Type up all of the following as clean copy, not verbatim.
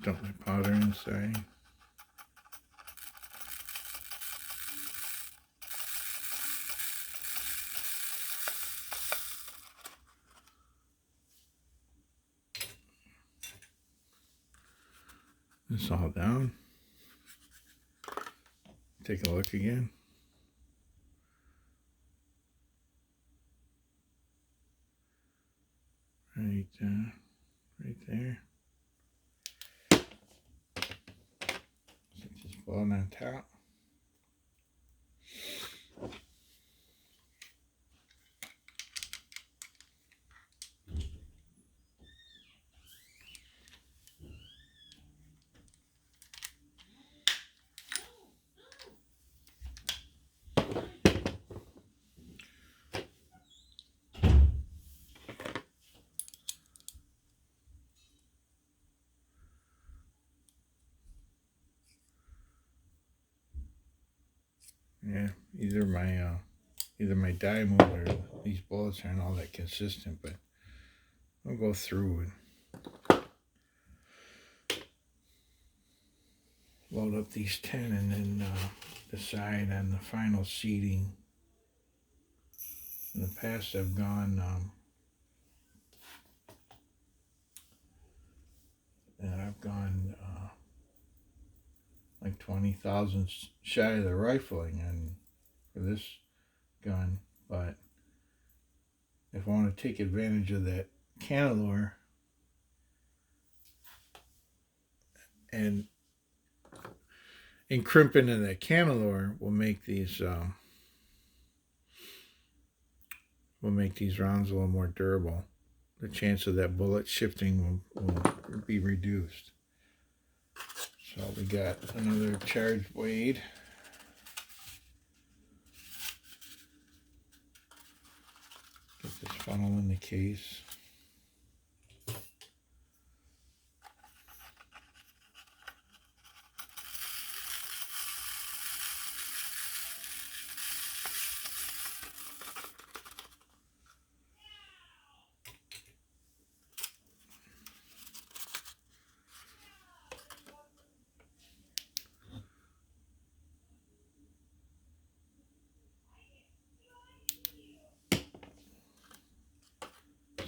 dump my powder inside. This all down. Take a look again. Right there. Just blowing on top. Yeah, either my die mold or these bullets aren't all that consistent, but I'll go through and load up these 10 and then decide on the final seating. In the past I've gone like 20 thousandths shy of the rifling and for this gun, but if I want to take advantage of that cantilure and crimping in that cantilure will make these rounds a little more durable. The chance of that bullet shifting will be reduced. So we got another charged blade. Get this funnel in the case.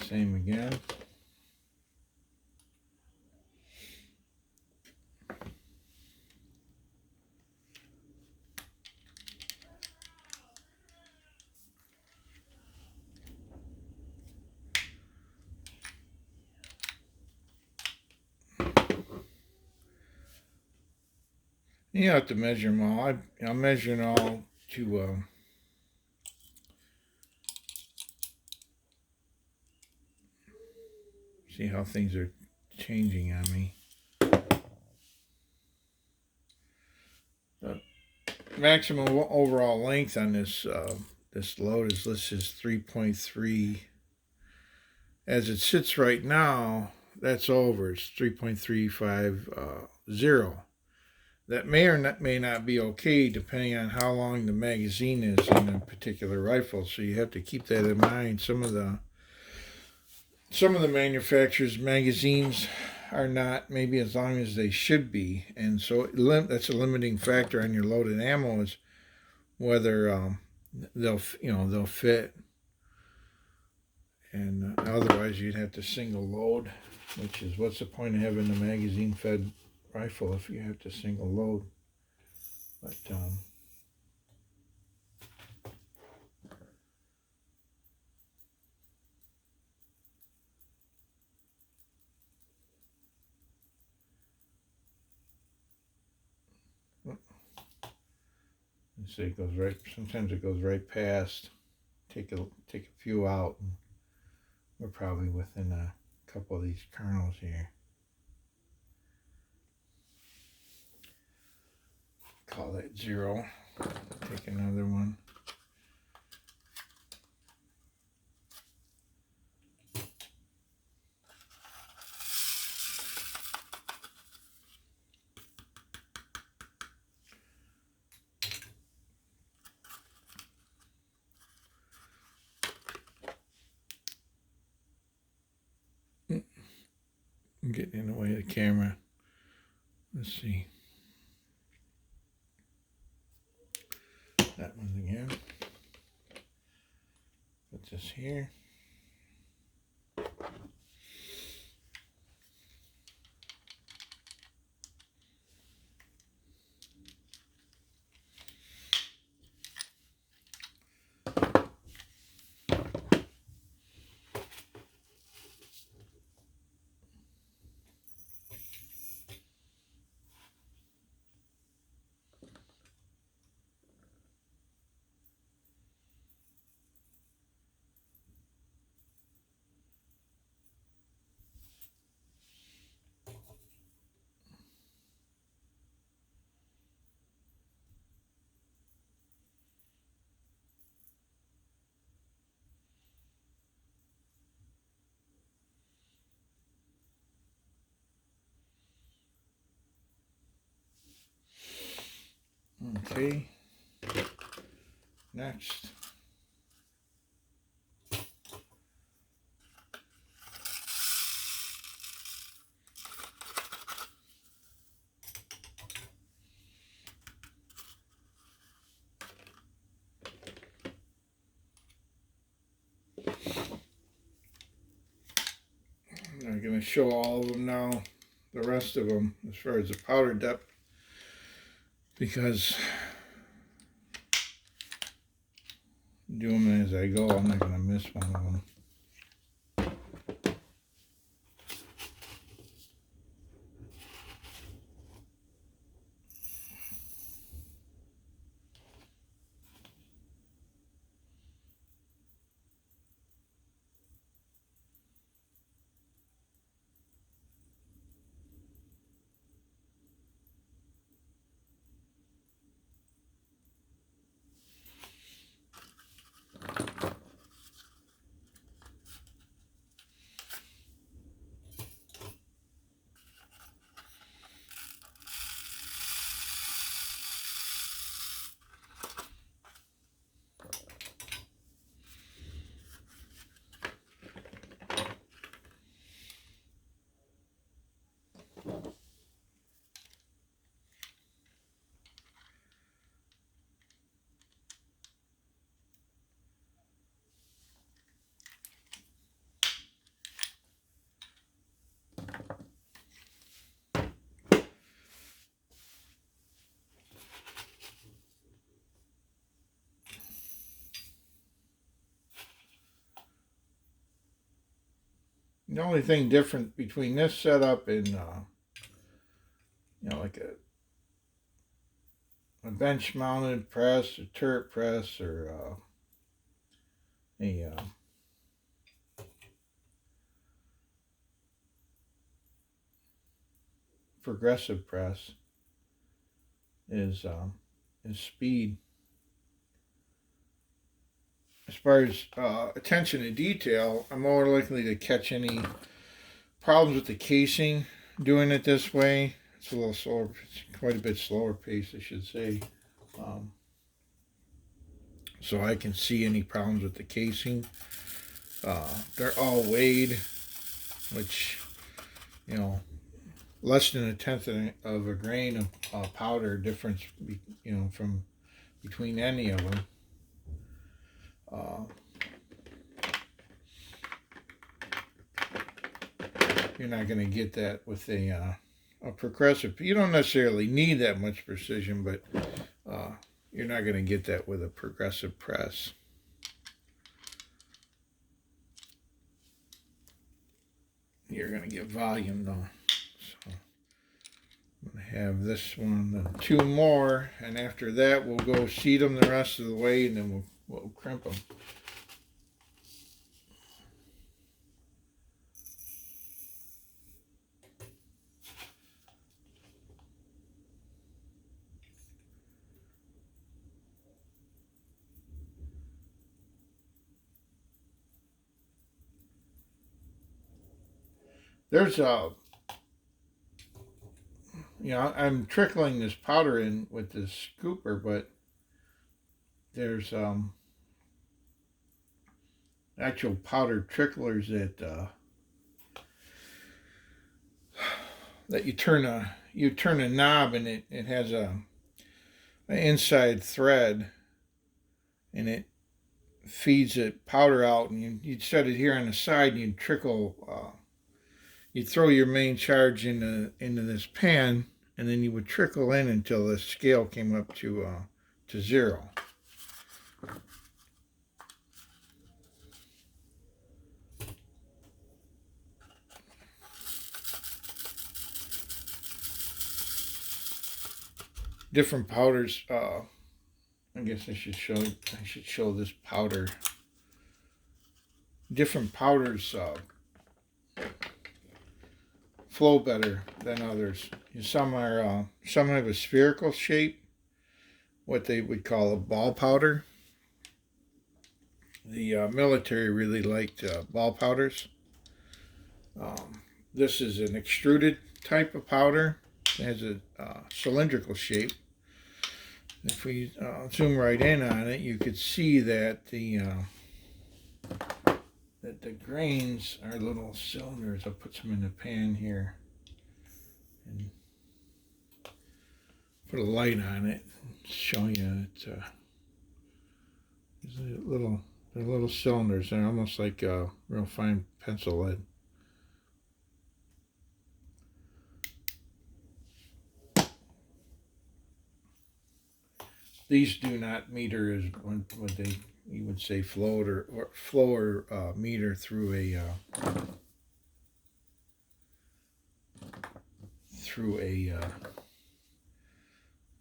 Same again. You have to measure them all. I'm measuring all to see how things are changing on me. The maximum overall length on this this load is listed as 3.3. As it sits right now, that's over. It's 3.350. That may or may not be okay depending on how long the magazine is in a particular rifle. So you have to keep that in mind. Some of the manufacturers' magazines are not maybe as long as they should be, and so that's a limiting factor on your loaded ammo is whether they'll fit. And otherwise you'd have to single load, which is what's the point of having a magazine fed rifle if you have to single load. But let's see, it goes right, sometimes it goes right past. Take a few out, and we're probably within a couple of these kernels here. Call that 0. Take another one. I'm getting in the way of the camera. Let's see. That one again. Put this here. Okay. Next. I'm going to show all of them now, the rest of them, as far as the powder depth, because do them as I go. I'm not going to miss one of them. The only thing different between this setup and, like a bench mounted press, a turret press, or a progressive press is speed. As far as attention to detail, I'm more likely to catch any problems with the casing doing it this way. It's a little slower, it's quite a bit slower pace, I should say. So I can see any problems with the casing. They're all weighed, which, less than a tenth of a grain of powder difference, from between any of them. You're not going to get that with a progressive. You don't necessarily need that much precision, but you're not going to get that with a progressive press. You're going to get volume though. So I'm going to have this one, two more, and after that we'll go seed them the rest of the way, and then we'll crimp them. There's I'm trickling this powder in with this scooper, but there's actual powder tricklers that you turn you turn a knob and it has an inside thread, and it feeds it powder out, and you'd set it here on the side, and you'd trickle. You'd throw your main charge into this pan, and then you would trickle in until the scale came up to 0. Different powders. I guess I should show this powder. Different powders flow better than others. Some have a spherical shape, what they would call a ball powder. The military really liked ball powders. This is an extruded type of powder. It has a cylindrical shape. If we zoom right in on it, you could see that the grains are little cylinders. I'll put some in the pan here and put a light on it, show you it's they're little cylinders. They're almost like real fine pencil lead. These do not meter as what you would say float or flow or meter through a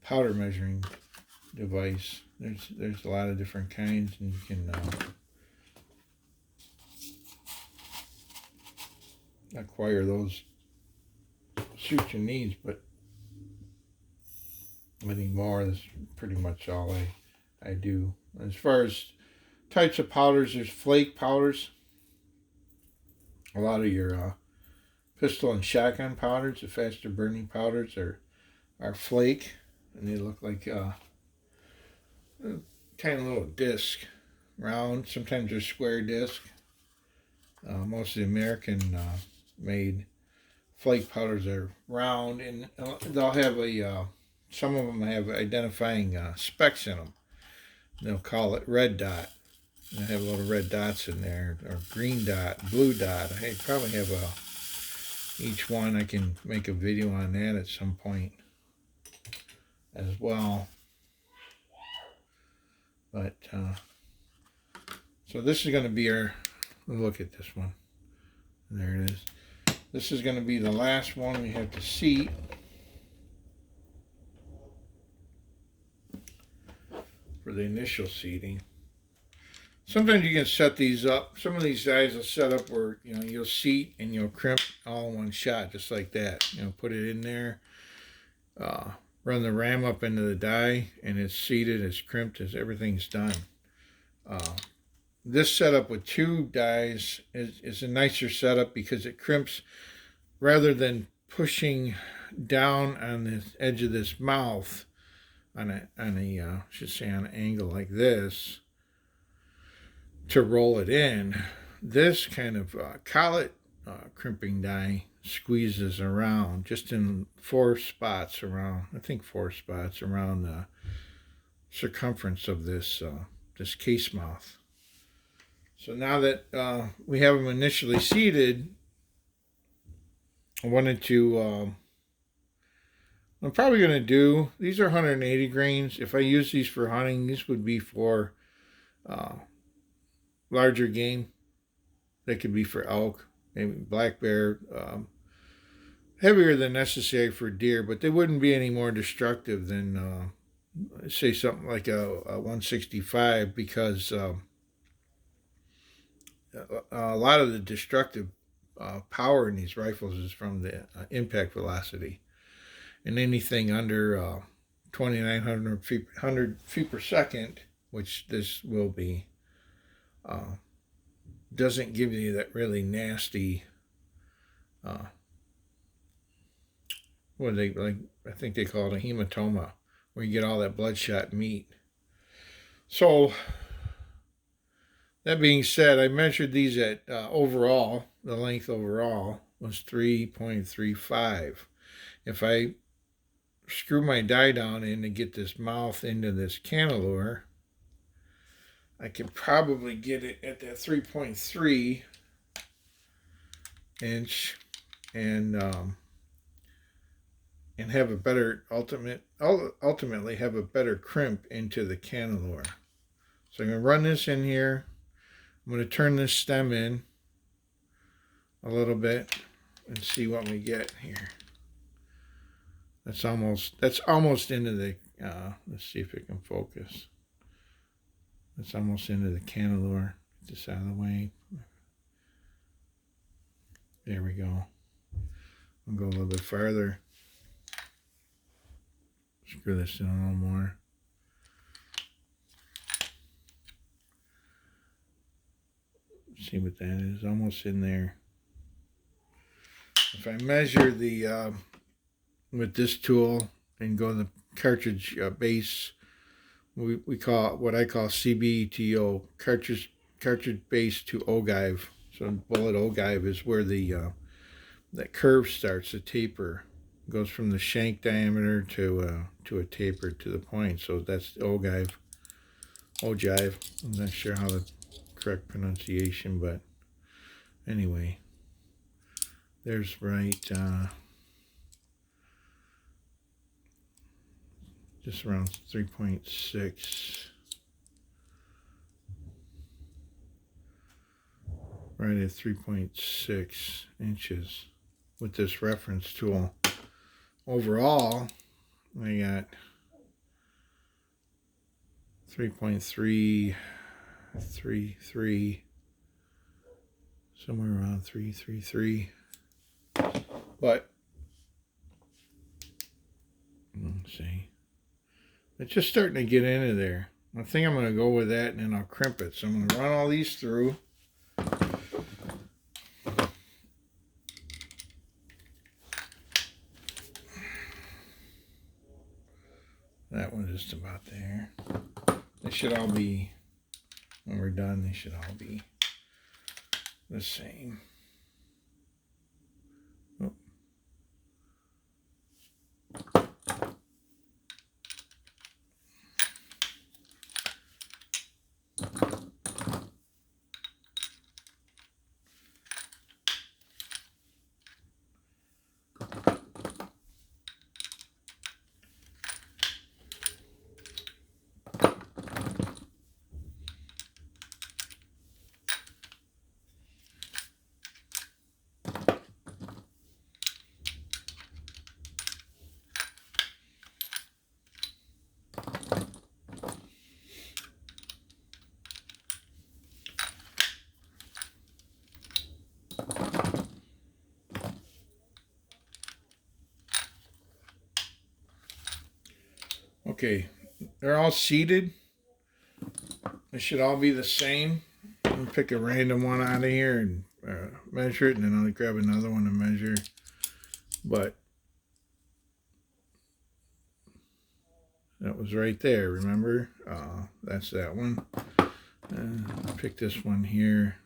powder measuring device. There's a lot of different kinds, and you can acquire those suit your needs, but anymore, that's pretty much all I do. As far as types of powders, there's flake powders. A lot of your pistol and shotgun powders, the faster burning powders, are flake, and they look like a tiny little disc, round. Sometimes they're square disc. Most of the American made flake powders are round, and they'll have some of them have identifying specks in them. They'll call it red dot. They have little red dots in there, or green dot, blue dot. I probably have each one. I can make a video on that at some point as well. But so this is going to be our look at this one. There it is. This is going to be the last one we have to seat. For the initial seating. Sometimes you can set these up. Some of these guys will set up where you'll seat and you'll crimp all in one shot, just like that. Put it in there, run the ram up into the die, and it's seated, it's crimped, everything's done. This setup with 2 dies is a nicer setup because it crimps rather than pushing down on the edge of this mouth. On a should say on an angle like this to roll it in. This kind of collet crimping die squeezes around just in 4 spots around. I think 4 spots around the circumference of this this case mouth. So now that we have them initially seated, I wanted to. I'm probably going to do, these are 180 grains. If I use these for hunting, these would be for larger game. They could be for elk, maybe black bear, heavier than necessary for deer, but they wouldn't be any more destructive than, say, something like a 165, because a lot of the destructive power in these rifles is from the impact velocity. And anything under 2,900 feet per second, which this will be, doesn't give you that really nasty, what they like? I think they call it a hematoma, where you get all that bloodshot meat. So that being said, I measured these at overall. The length overall was 3.35. If I screw my die down in to get this mouth into this cantilever, I could probably get it at that 3.3 inch and have a better ultimately have a better crimp into the cantilever. So I'm going to run this in here. I'm going to turn this stem in a little bit and see what we get here. That's almost into the let's see if it can focus. That's almost into the cantilever. Get this out of the way. There we go. I'll go a little bit farther. Screw this in a little more. See what that is. Almost in there. If I measure the with this tool and go to the cartridge base, we call it what I call CBTO, cartridge base to ogive. So bullet ogive is where the that curve starts. The taper goes from the shank diameter to a taper to the point. So that's ogive. I'm not sure how the correct pronunciation, but anyway, there's right just around 3.6, right at 3.6 inches with this reference tool. Overall, I got 3.333, somewhere around 333. But let's see, it's just starting to get into there. I think I'm going to go with that, and then I'll crimp it. So I'm going to run all these through. That one's just about there. They should all be, when we're done, they should all be the same. Oh. Okay, they're all seated. They should all be the same. I'll pick a random one out of here and measure it, and then I'll grab another one to measure. But that was right there, remember? That's that one. Pick this one here.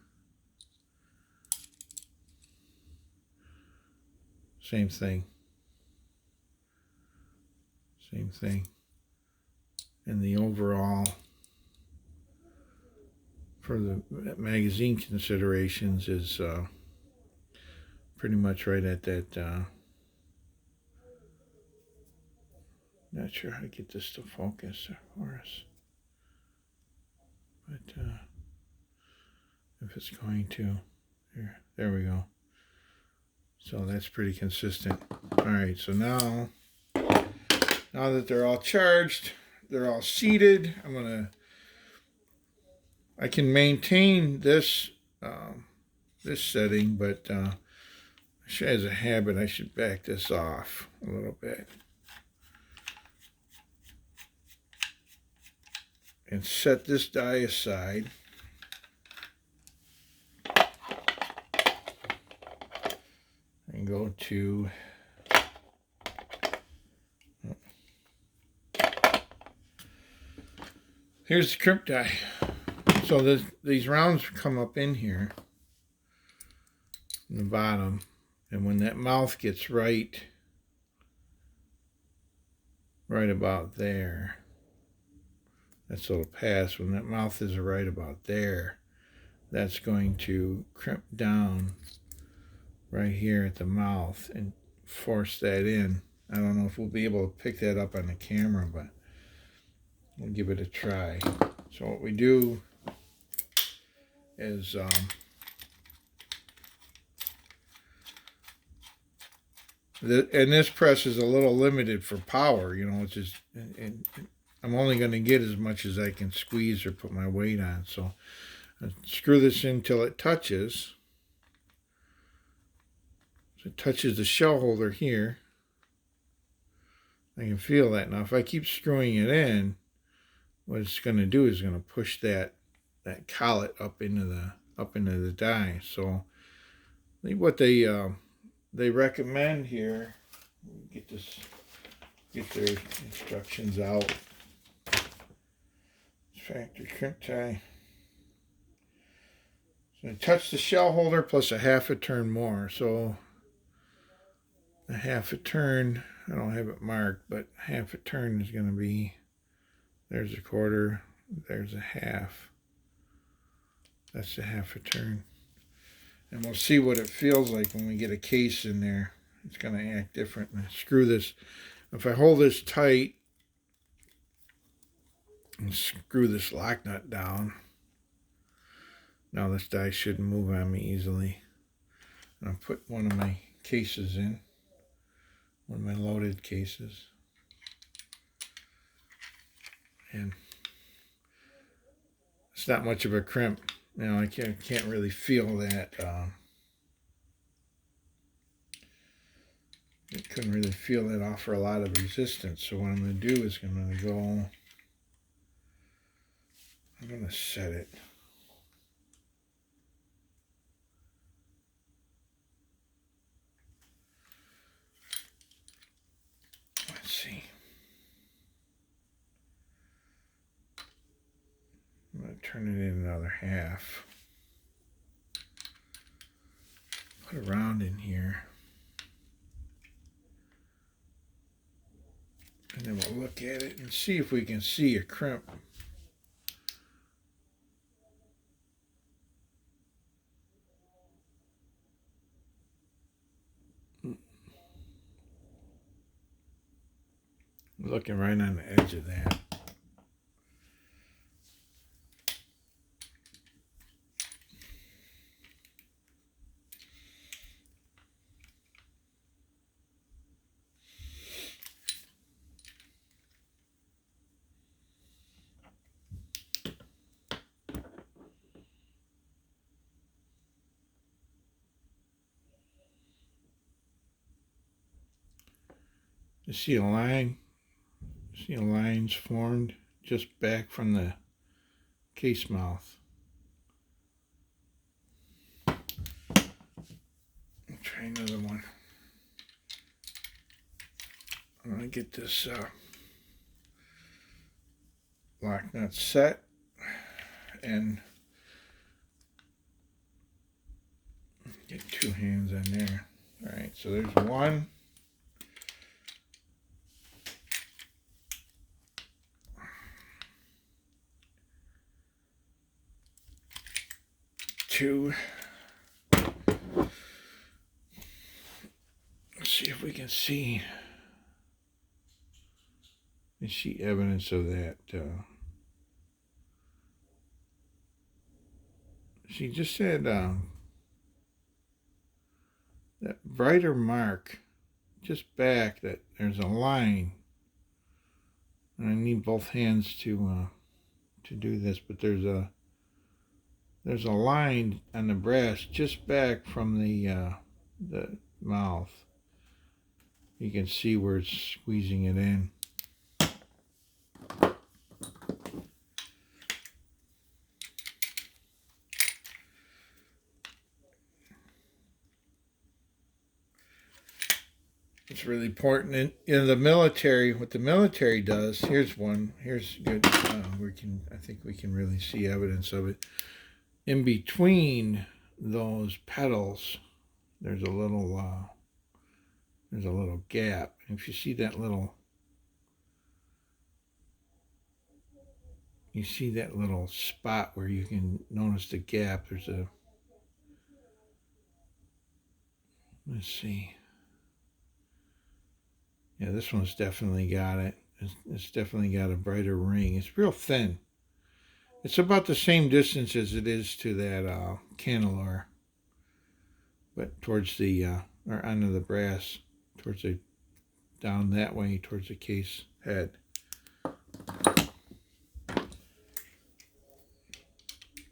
Same thing. Same thing. And the overall, for the magazine considerations, is pretty much right at that. Not sure how to get this to focus for us, but if it's going to, there we go. So that's pretty consistent. All right, so now that they're all charged, they're all seated, I can maintain this this setting, but as a habit, I should back this off a little bit and set this die aside. And go to here's the crimp die. So these rounds come up in here in the bottom, and when that mouth gets right right about there. That's a little pass. When that mouth is right about there, that's going to crimp down right here at the mouth and force that in. I don't know if we'll be able to pick that up on the camera, but we'll give it a try. So what we do is, and this press is a little limited for power, you know, it's just, and I'm only going to get as much as I can squeeze or put my weight on. So I screw this in till it touches. So it touches the shell holder here. I can feel that. Now if I keep screwing it in, what it's going to do is going to push that collet up into the die. So I think what they recommend here, get their instructions out. Factory crimp tie. So I touch the shell holder plus a half a turn more. So a half a turn, I don't have it marked, but half a turn is going to be, there's a quarter, there's a half. That's a half a turn. And we'll see what it feels like when we get a case in there. It's going to act different. And screw this. If I hold this tight and screw this lock nut down, now this die shouldn't move on me easily. And I'll put one of my cases in, one of my loaded cases. And it's not much of a crimp. You know, I can't really feel that. I couldn't really feel that offer a lot of resistance. So what I'm going to do is I'm going to set it. Let's see. I'm going to turn it in another half. Put a round in here. And then we'll look at it and see if we can see a crimp. Looking right on the edge of that. You see a line? See a line's formed just back from the case mouth. I'll try another one. I'm going to get this lock nut set and get two hands on there. All right, so there's one. Two. Let's see if we can see evidence of that. She just said that brighter mark just back, that there's a line. And I need both hands to do this, but there's a line on the brass just back from the mouth. You can see where it's squeezing it in. It's really important. In the military, what the military does, here's one. Here's good. I think we can really see evidence of it. In between those pedals, there's a little gap. If you see that little you see that little spot where you can notice the gap. There's a, let's see. Yeah, this one's definitely got it. It's definitely got a brighter ring. It's real thin. It's about the same distance as it is to that candelor, but towards the, or onto the brass, towards the, down that way, towards the case head.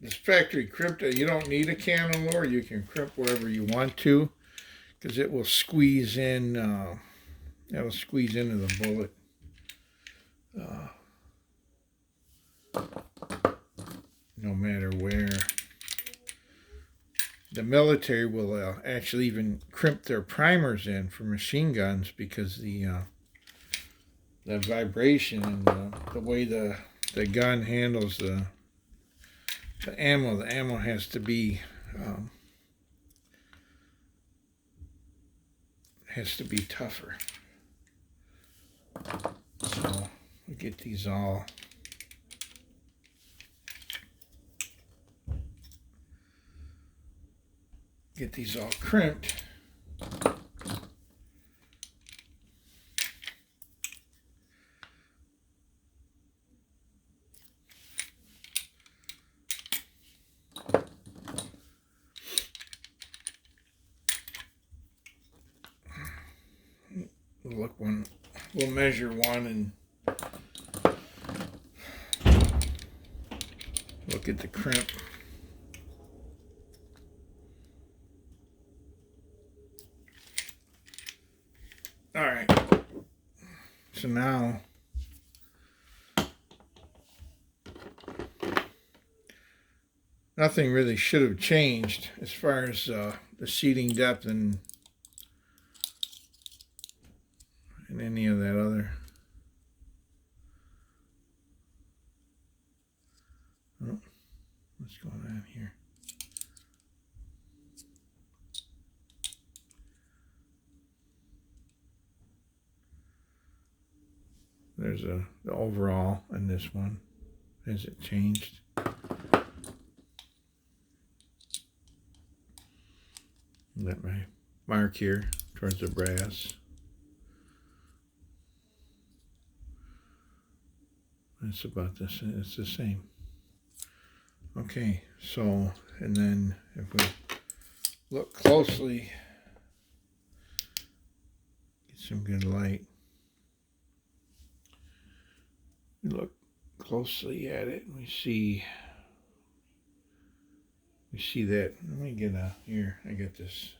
This factory crimp, you don't need a candelor. You can crimp wherever you want to, because it will squeeze in, it will squeeze into the bullet. No matter where. The military will actually even crimp their primers in for machine guns because the vibration and the way the gun handles the ammo. The ammo has to be tougher. So we get these all. Get these all crimped. We'll measure one and look at the crimp. All right. So now nothing really should have changed as far as the seating depth and any of that other. Oh, what's going on here? There's the overall in this one. Has it changed? Got my mark here towards the brass. It's about this. It's the same. Okay, so and then if we look closely, get some good light. We look closely at it. We see that. Let me get a here. I got this.